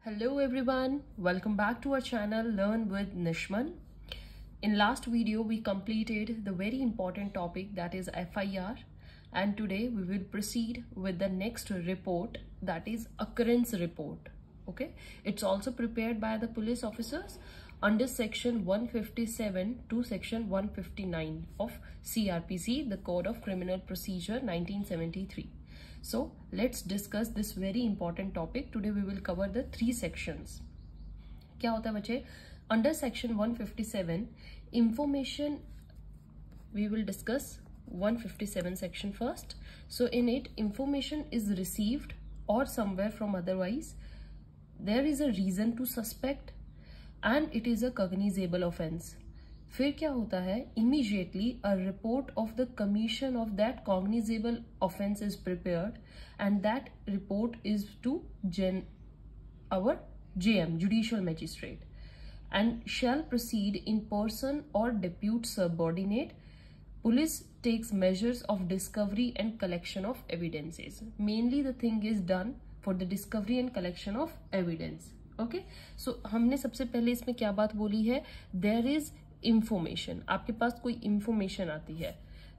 Hello everyone, welcome back to our channel Learn with Nishman. In last video we completed the very important topic, that is FIR, and today we will proceed with the next report, that is occurrence report. Okay, it's also prepared by the police officers under section 157 to section 159 of CRPC, the Code of Criminal Procedure 1973. So let's discuss this very important topic. Today we will cover the 3 sections. क्या होता है बच्चे? Under section 157 information, we will discuss 157 section first. So in it, information is received or somewhere from otherwise, there is a reason to suspect and it is a cognizable offense. फिर क्या होता है? Immediately a report of the commission of that cognizable offense is prepared and that report is to our JM, judicial magistrate, and shall proceed in person or depute subordinate. Police takes measures of discovery and collection of evidences. Mainly the thing is done for the discovery and collection of evidence. Okay, so हमने सबसे पहले इसमें क्या बात बोली है? There is information, आपके पास कोई इंफॉर्मेशन आती है,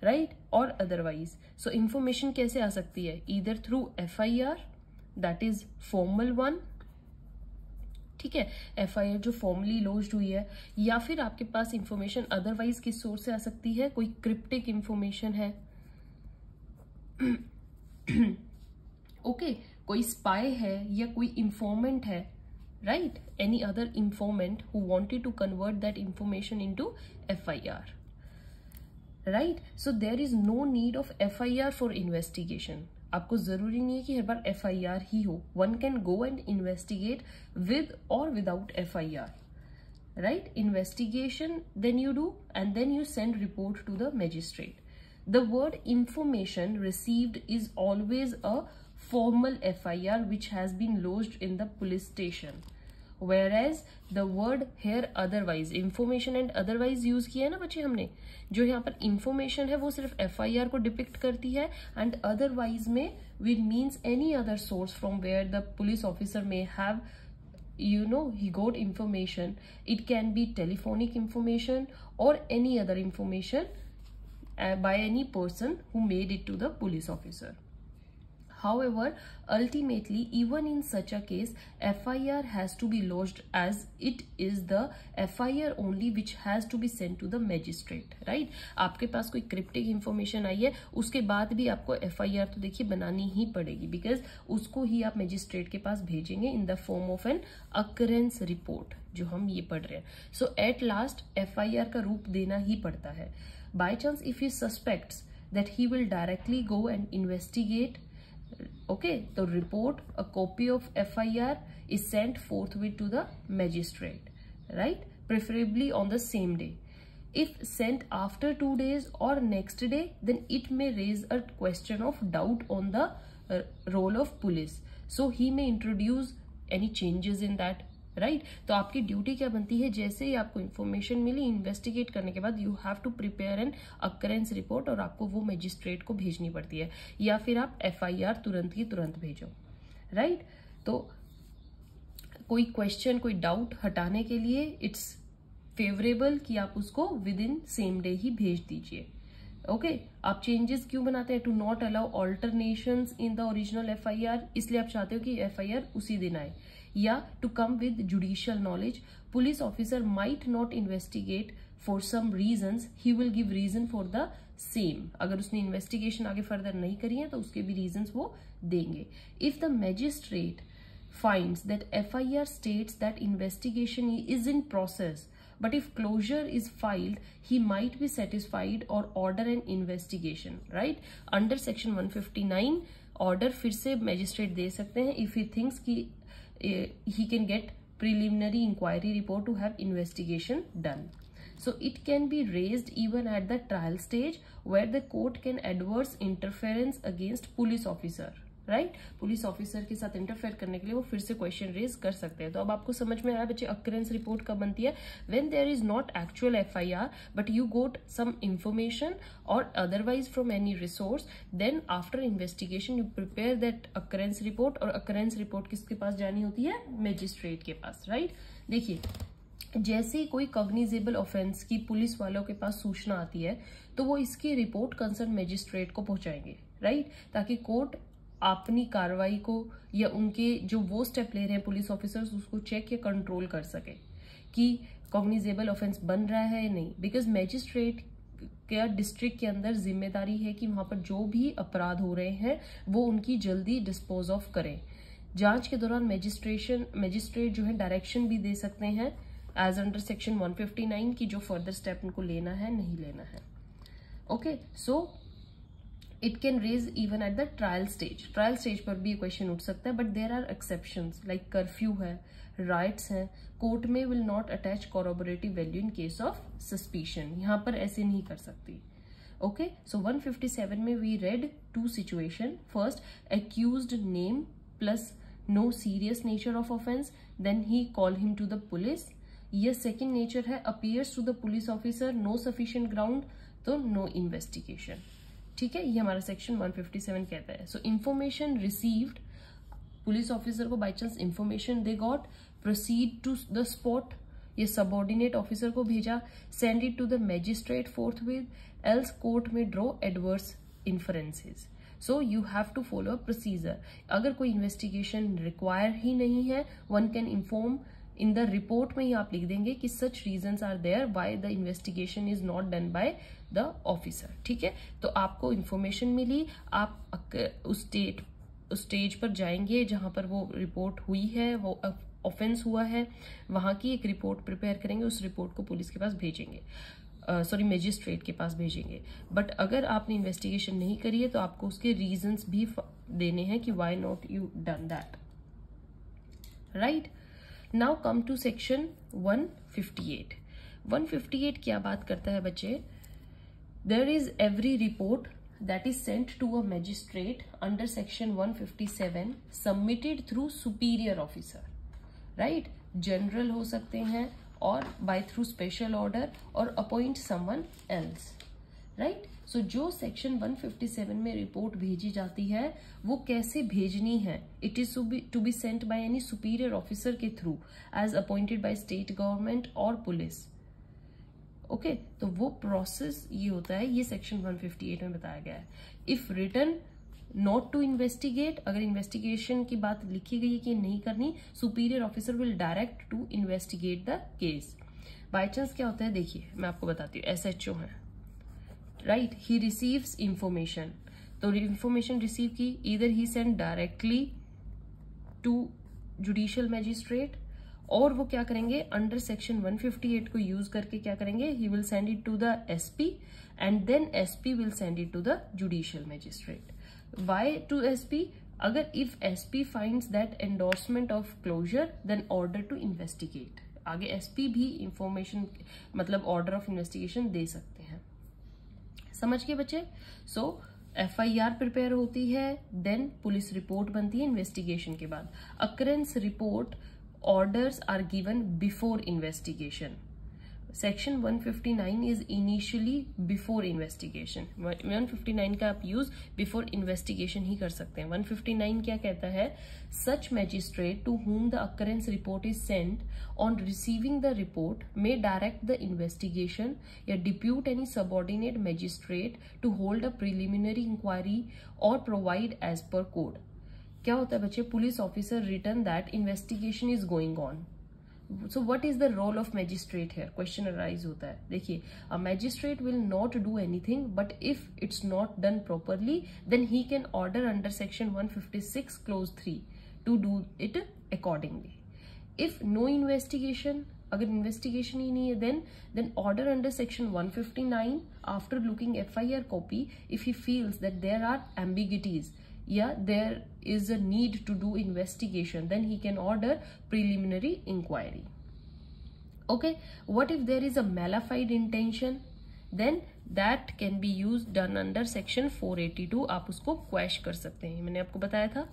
राइट, और अदरवाइज. सो इंफॉर्मेशन कैसे आ सकती है? Either through FIR, that is formal one, ठीक है, FIR जो फॉर्मली लॉन्च्ड हुई है, या फिर आपके पास इंफॉर्मेशन अदरवाइज किस सोर्स से आ सकती है? कोई क्रिप्टिक इंफॉर्मेशन है, ओके, कोई स्पाई है या कोई इंफॉर्मेंट है, right, any other informant who wanted to convert that information into FIR, right? So there is no need of FIR for investigation. आपको जरूरी नहीं है कि हर बार FIR ही हो. One can go and investigate with or without FIR, right? Investigation then you do and then you send report to the magistrate. The word information received is always a formal FIR which has been lodged in the police station. Whereas the word here otherwise, information and otherwise use किया है ना बच्चे हमने. जो यहाँ पर information है वो सिर्फ FIR को डिपिक्ट करती है and otherwise में which means any other source from where the police officer may have, you know, he got information. It can be telephonic information or any other information by any person who made it to the police officer. However, ultimately, even in such a case, FIR has to be lodged as it is the FIR only which has to be sent to the magistrate, right? आपके पास कोई cryptic information आई है, उसके बाद भी आपको FIR तो देखिए बनानी ही पड़ेगी, बिकॉज उसको ही आप मैजिस्ट्रेट के पास भेजेंगे in the form of an occurrence report, जो हम ये पढ़ रहे हैं. सो एट लास्ट FIR का रूप देना ही पड़ता है. By chance if he suspects that he will directly go and investigate, okay, the report, a copy of FIR is sent forthwith to the magistrate, right, preferably on the same day. If sent after 2 days or next day, then it may raise a question of doubt on the role of police, so he may introduce any changes in that, right. तो आपकी duty क्या बनती है? जैसे ही आपको information मिली, investigate करने के बाद you have to prepare an occurrence report और आपको वो मजिस्ट्रेट को भेजनी पड़ती है, या फिर आप FIR तुरंत की तुरंत भेजो, राइट. तो कोई क्वेश्चन, कोई डाउट हटाने के लिए इट्स फेवरेबल कि आप उसको विद इन सेम डे ही भेज दीजिए. ओके, आप चेंजेस क्यों बनाते हैं? To not allow alternations in the original FIR, इसलिए आप चाहते हो कि FIR उसी दिन आए. या to come with judicial knowledge, police officer might not investigate for some reasons, he will give reason for the same. अगर उसने इन्वेस्टिगेशन आगे फर्दर नहीं करी है तो उसके भी रीजंस वो देंगे. If the magistrate finds that FIR states that investigation is in process, but if closure is filed, he might be satisfied or order an investigation, right? Under section 159 order फिर से magistrate दे सकते हैं if he thinks कि he can get preliminary inquiry report to have investigation done. So it can be raised even at the trial stage where the court can adverse interference against police officer, right, police officer के साथ interfere करने के लिए वो फिर से question raise कर सकते हैं। तो अब आपको समझ में आया बच्चे, अक्रेंस रिपोर्ट कब बनती है? When there is not actual FIR but you got some information और otherwise from any resource, then after investigation you prepare that occurrence report. और अक्रेंस रिपोर्ट किसके पास जानी होती है? मैजिस्ट्रेट के पास, राइट। देखिए, जैसे ही कोई कॉग्निजेबल ऑफेंस की पुलिस वालों के पास सूचना आती है तो वो इसकी रिपोर्ट कंसर्न मैजिस्ट्रेट को पहुंचाएंगे, राइट, ताकि कोर्ट अपनी कार्रवाई को या उनके जो वो स्टेप ले रहे हैं पुलिस ऑफिसर्स उसको चेक या कंट्रोल कर सके कि कॉग्निजेबल ऑफेंस बन रहा है या नहीं। बिकॉज मैजिस्ट्रेट क्या डिस्ट्रिक्ट के अंदर जिम्मेदारी है कि वहां पर जो भी अपराध हो रहे हैं वो उनकी जल्दी डिस्पोज ऑफ करें। जांच के दौरान मैजिस्ट्रेट जो है डायरेक्शन भी दे सकते हैं एज अंडर सेक्शन 159 की जो फर्दर स्टेप उनको लेना है नहीं लेना है। Okay, so it can raise even at the trial stage पर भी ये क्वेश्चन उठ सकता है, but there are exceptions like curfew है, राइट्स हैं, कोर्ट में will not attach corroborative value in case of suspicion, यहां पर ऐसे नहीं कर सकती। ओके, सो 157 में we read two situation, first accused name plus no serious nature of offence, then he call him to the police. ये second nature है, appears to the police officer, no sufficient ground, तो no investigation. ठीक है, ये हमारा section 157 कहता है। So information received, police officer को by chance information they got, proceed to the spot, ये सबऑर्डिनेट ऑफिसर को भेजा, send it to the magistrate forthwith, else court में draw adverse inferences. So you have to follow a procedure. अगर कोई investigation require ही नहीं है, one can inform in the report में ही आप लिख देंगे कि such reasons are there why the investigation is not done by the officer. ठीक है, तो आपको इन्फॉर्मेशन मिली, आप उस स्टेज पर जाएंगे जहां पर वो रिपोर्ट हुई है, वो ऑफेंस हुआ है, वहां की एक रिपोर्ट प्रिपेयर करेंगे, उस रिपोर्ट को पुलिस के पास भेजेंगे, मैजिस्ट्रेट के पास भेजेंगे। बट अगर आपने इन्वेस्टिगेशन नहीं करी है तो आपको उसके रीजंस भी देने हैं कि why not you done that, right. Now come to section 158। 158 क्या बात करता है बच्चे? There is every report that is sent to a magistrate under section 157 submitted through superior officer, right? general हो सकते हैं और by through special order और appoint someone else, right? so जो section 157 में रिपोर्ट भेजी जाती है वो कैसे भेजनी है? it is to be sent by any superior officer के through as appointed by state government और police। ओके, तो वो प्रोसेस ये होता है, ये सेक्शन 158 में बताया गया है। If written not to investigate, अगर इन्वेस्टिगेशन की बात लिखी गई है कि नहीं करनी, superior officer will direct to investigate the case. By chance क्या होता है, देखिए मैं आपको बताती हूँ, SHO है, राइट, ही रिसीव्स इंफॉर्मेशन, तो इंफॉर्मेशन रिसीव की, इधर ही send directly to judicial magistrate, और वो क्या करेंगे अंडर सेक्शन 158 को यूज करके क्या करेंगे, he will send it to the SP and then SP will send it to the judicial magistrate. Why to SP? अगर if SP finds that endorsement of closure then order to investigate, आगे SP भी information मतलब order of investigation दे सकते हैं। समझ गए बच्चे? सो FIR प्रिपेयर होती है, देन पुलिस रिपोर्ट बनती है इन्वेस्टिगेशन के बाद। Occurrence report orders are given before investigation. Section 159 is initially before investigation. 159 का आप यूज बिफोर इन्वेस्टिगेशन ही कर सकते हैं। 159 क्या कहता है? Such magistrate to whom the occurrence report is sent on receiving the report may direct the investigation या depute any subordinate magistrate to hold a preliminary inquiry or provide as per code। क्या होता है बच्चे? Police officer return that investigation is going on. So what is the role of magistrate here? Question arise होता है। देखिए, a magistrate will not do anything, but if it's not done properly then he can order under section 156 clause 3 to do it accordingly. If no investigation, अगर investigation ही नहीं है then order under section 159 after looking FIR copy if he feels that there are एम्बिगिटीज या there is a need to do investigation, then he can order preliminary inquiry. Okay, what if there is a mala fide intention? then that can be used done under section 482. आप उसको quash कर सकते हैं, मैंने आपको बताया था.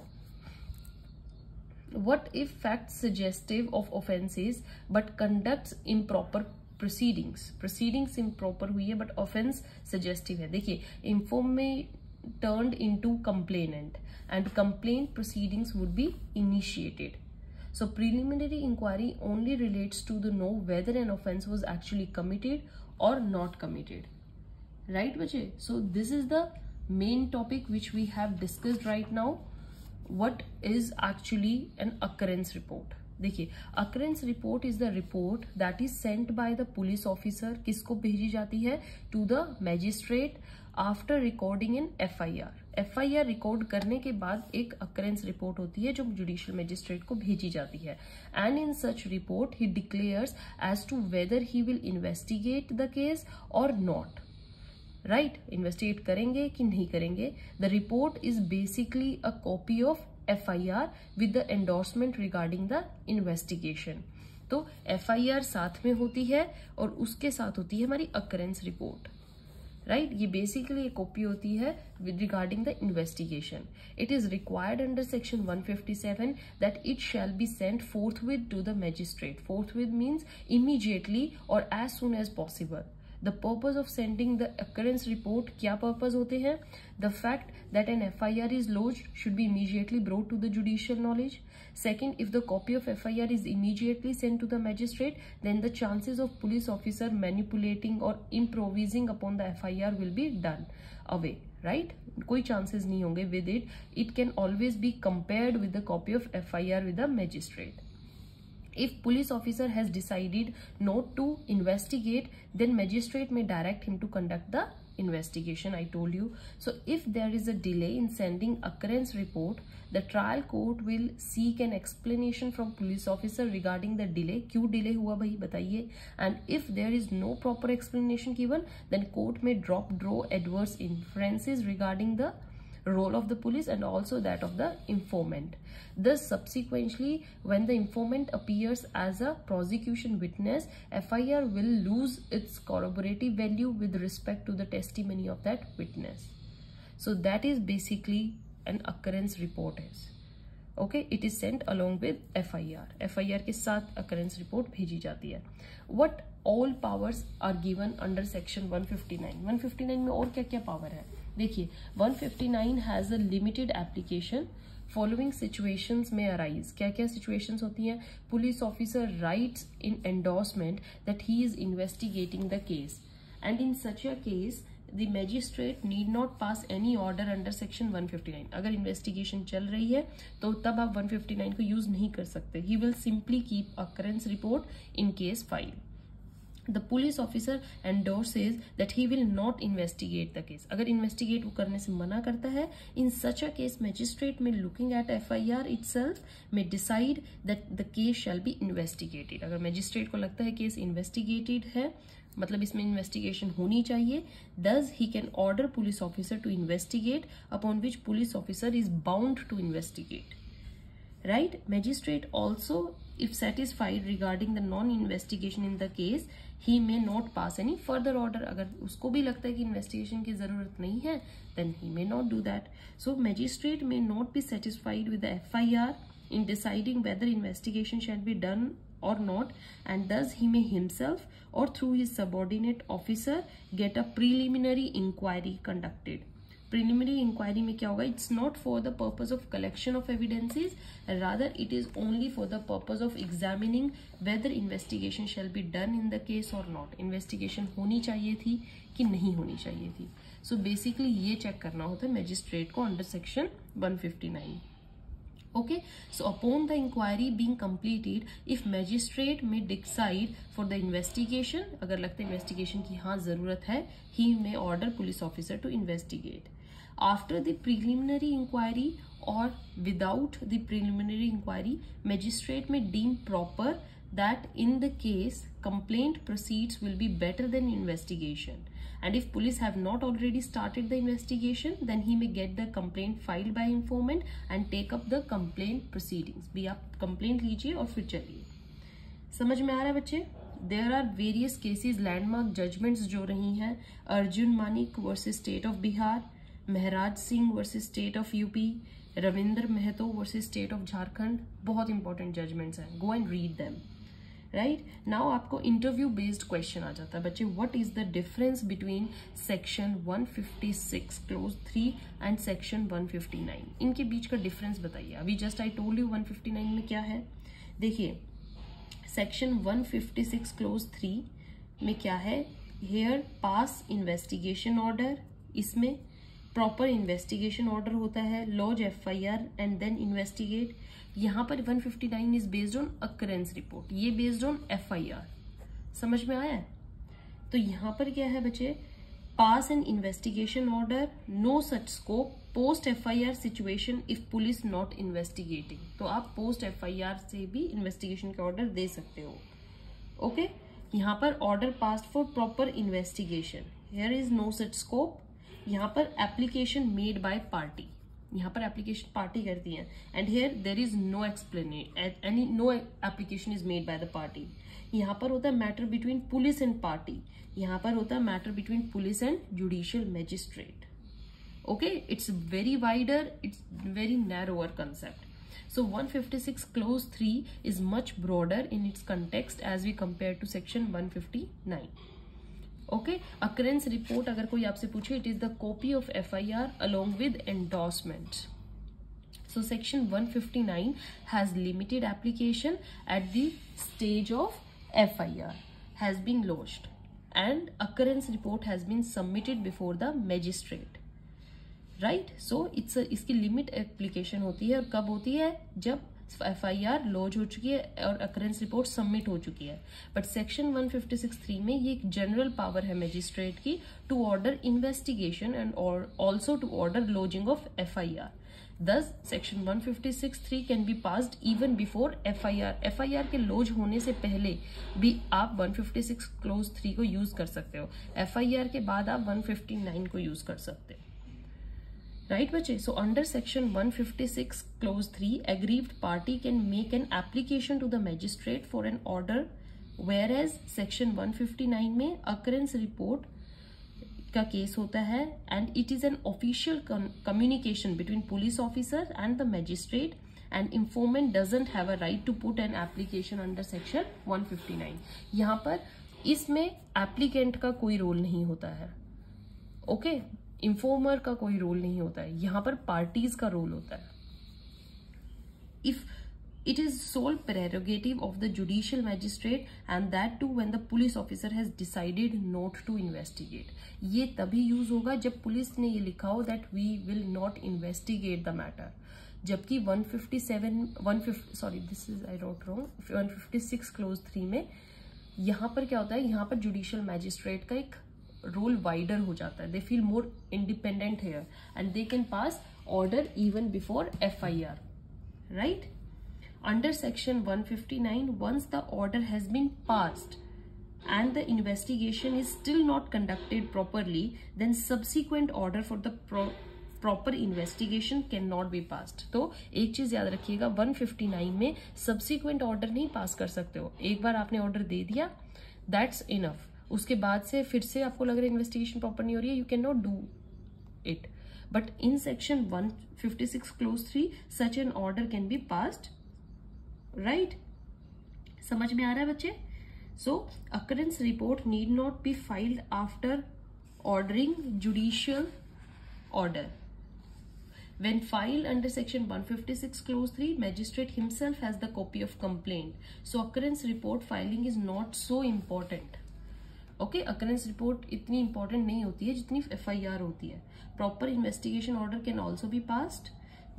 What if facts suggestive of offences but conducts improper proceedings improper हुई है but offense suggestive है. देखिए, informant turned into complainant and complaint proceedings would be initiated. So preliminary inquiry only relates to the know whether an offense was actually committed or not committed. Right, बच्चे? So this is the main topic which we have discussed right now. What is actually an occurrence report? देखिए, occurrence report is the report that is sent by the police officer. किसको भेजी जाती है? To the magistrate after recording in FIR record करने के बाद एक occurrence report होती है जो जुडिशियल मजिस्ट्रेट को भेजी जाती है. And in such report he declares as to whether he will investigate the case और नॉट. राइट, इन्वेस्टिगेट करेंगे कि नहीं करेंगे. The report is basically a copy of FIR with the endorsement regarding the investigation. तो FIR साथ में होती है और उसके साथ होती है हमारी अकरेंस रिपोर्ट. राइट, ये बेसिकली एक कॉपी होती है with regarding the investigation. It is required under section 157 that it shall be sent forthwith to the magistrate. forthwith means immediately और as soon as possible. The purpose of sending the occurrence report, क्या purpose होते हैं? The fact that an FIR is lodged should be immediately brought to the judicial knowledge. Second, if the copy of FIR is immediately sent to the magistrate, then the chances of police officer manipulating or improvising upon the FIR will be done away. Right? कोई chances नहीं होंगे with it. It can always be compared with the copy of FIR with the magistrate. If police officer has decided not to investigate, then magistrate may direct him to conduct the investigation. I told you. So if there is a delay in sending occurrence report, the trial court will seek an explanation from police officer regarding the delay. क्यों delay हुआ भाई बताइए. And if there is no proper explanation given, then court may draw adverse inferences regarding the role of the police and also that of the informant. Thus, subsequently, when the informant appears as a prosecution witness, FIR will lose its corroborative value with respect to the testimony of that witness. So that is basically an occurrence report is. Okay, it is sent along with FIR. FIR के साथ occurrence report भेजी जाती है. What all powers are given under section 159? 159 में और क्या क्या power है? देखिए, 159 has a limited application. Following situations में अराइज. क्या क्या सिचुएशंस होती हैं? Police officer rights in endorsement that he is investigating the case and in such a case the magistrate need not pass any order under section 159. अगर investigation चल रही है तो तब आप 159 को यूज नहीं कर सकते. He will simply keep occurrence report in case file. The police officer endorses that he will not investigate the case. अगर investigate वो करने से मना करता है, in such a case magistrate may looking at FIR itself may decide that the case shall be investigated. अगर magistrate को लगता है case investigated है, मतलब इसमें investigation होनी चाहिए, thus he can order police officer to investigate, upon which police officer is bound to investigate. Right? Magistrate also, if satisfied regarding the non-investigation in the case, he may not pass any further order. अगर उसको भी लगता है कि investigation की जरूरत नहीं है, then he may not do that. So magistrate may not be satisfied with the FIR in deciding whether investigation shall be done or not, and thus he may himself or through his subordinate officer get a preliminary inquiry conducted. Preliminary inquiry में क्या होगा? It's not for the purpose of collection of evidences, rather it is only for the purpose of examining whether investigation shall be done in the case or not. Investigation होनी चाहिए थी कि नहीं होनी चाहिए थी. So basically ये check करना होता है magistrate को under section 159. Okay, so upon the inquiry being completed, if magistrate may decide for the investigation, अगर लगता है investigation की हाँ जरूरत है, he may order police officer to investigate. After the preliminary inquiry or without the preliminary inquiry, magistrate may deem proper that in the case complaint proceeds will be better than investigation. And if police have not already started the investigation, then he may get the complaint filed by informant and take up the complaint proceedings. भी आप complaint लीजिए और फिर चलिए. समझ में आ रहा है बच्चे? There are various cases, landmark judgements जो रही हैं, Arjun Manik versus state of Bihar, Maharaj Singh versus state of UP, Ravindra Mahto versus state of Jharkhand, बहुत इंपॉर्टेंट जजमेंट्स हैं, go and read them. Right now आपको इंटरव्यू बेस्ड क्वेश्चन आ जाता है बच्चे, what is the difference between section 156 clause 3 and section 159, इनके बीच का डिफरेंस बताइए। अभी जस्ट आई टोल्ड यू 159 में क्या है। देखिए सेक्शन 156 क्लोज 3 में क्या है, हेयर पास इन्वेस्टिगेशन ऑर्डर, इसमें प्रॉपर इन्वेस्टिगेशन ऑर्डर होता है, lodge FIR and then investigate. यहाँ पर 159 is based on occurrence report, ये बेस्ड ऑन FIR। समझ में आया है? तो यहाँ पर क्या है बच्चे, pass an investigation order, no such scope, post FIR situation if police not investigating. तो आप पोस्ट FIR से भी इन्वेस्टिगेशन का ऑर्डर दे सकते हो। ओके यहाँ पर order pass for proper investigation, here is no such scope. यहाँ पर एप्लीकेशन मेड बाय पार्टी, यहाँ पर एप्लीकेशन पार्टी करती है, and here there is no any no application is made by the party. यहाँ पर होता है matter between police and party, यहाँ पर होता है matter between police and judicial magistrate. Okay it's very wider, it's very narrower concept. So 156 clause 3 is much broader in its context as we compare to section 159. Okay, occurrence report अगर कोई आपसे पूछे, it is the copy of FIR along with endorsements. So section 159 has limited application at the stage of FIR has been lodged and occurrence report has been submitted before the magistrate. Right so इसकी limit application होती है, और कब होती है, जब FIR laws हो चुकी है और अकरेंस रिपोर्ट सबमिट हो चुकी है। बट सेक्शन 156(3) में ये एक जनरल पावर है मैजिस्ट्रेट की to order investigation and also to order lodging of FIR। This section 156(3) can be passed even before FIR के लॉज होने से पहले भी आप 156 क्लोज 3 को यूज कर सकते हो, FIR के बाद आप 159 को यूज कर सकते हो। Right, बच्चे? So under section 156 clause 3, aggrieved party can make an application to the magistrate for an order, whereas section 159 में occurrence report का केस होता है and it is an official communication between police officer and the magistrate, and informant doesn't have a right to put an application under section 159. यहाँ पर इसमें applicant का कोई role नहीं होता है। ओके इन्फॉर्मर का कोई रोल नहीं होता है, यहाँ पर पार्टीज का रोल होता है। If it is sole prerogative of the judicial magistrate and that too when the police officer has decided not to investigate. ये तभी यूज होगा जब पुलिस ने ये लिखा हो that we will not investigate the matter. जबकि 156 क्लोज 3 में यहाँ पर क्या होता है, यहाँ पर जुडिशियल मैजिस्ट्रेट का एक रोल वाइडर हो जाता है, they feel more independent here and they can pass order even before FIR, right. Under section 159 once the order has been passed and the investigation is still not conducted properly, then subsequent order for the proper investigation cannot be passed। तो एक चीज याद रखिएगा, 159 में subsequent order नहीं पास कर सकते हो। एक बार आपने ऑर्डर दे दिया, that's enough। उसके बाद से फिर से आपको लग रहा है इन्वेस्टिगेशन प्रॉपर नहीं हो रही है, you can not do it. But in section 156 clause 3 such an order can be passed, right. समझ में आ रहा है बच्चे? So occurrence report need not be filed after ordering judicial order. When filed under section 156 clause 3, magistrate himself has the copy of complaint. So occurrence report filing is not so important. Okay occurrence report इतनी important नहीं होती है जितनी FIR होती है। Proper investigation order can also be passed.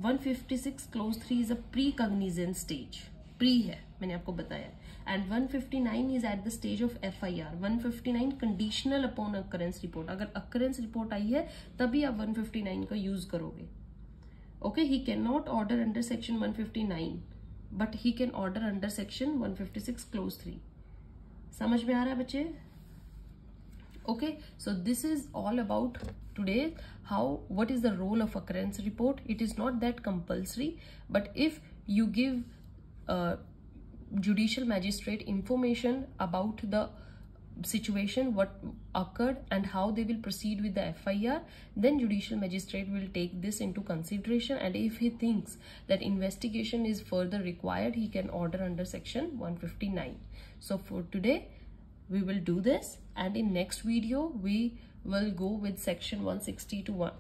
156 clause 3 is a pre Cognizant stage, pre है मैंने आपको बताया, and 159 is at the stage of FIR। 159 conditional upon occurrence report, अगर अकरेंस रिपोर्ट आई है तभी आप 159 का यूज करोगे। Okay he can not order under section 159 but he can order under section 156 clause 3। समझ में आ रहा है बच्चे? Okay, so this is all about today, what is the role of occurrence report. It is not that compulsory, but if you give judicial magistrate information about the situation, what occurred and how they will proceed with the FIR, then judicial magistrate will take this into consideration, and if he thinks that investigation is further required, he can order under section 159. So for today we will do this, and in next video we will go with section 160 to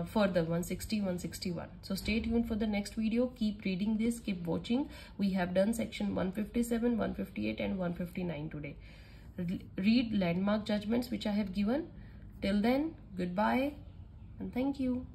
further 160, 161. So stay tuned for the next video. Keep reading this, keep watching. We have done section 157, 158 and 159 today. Read landmark judgments which I have given. Till then, goodbye and thank you.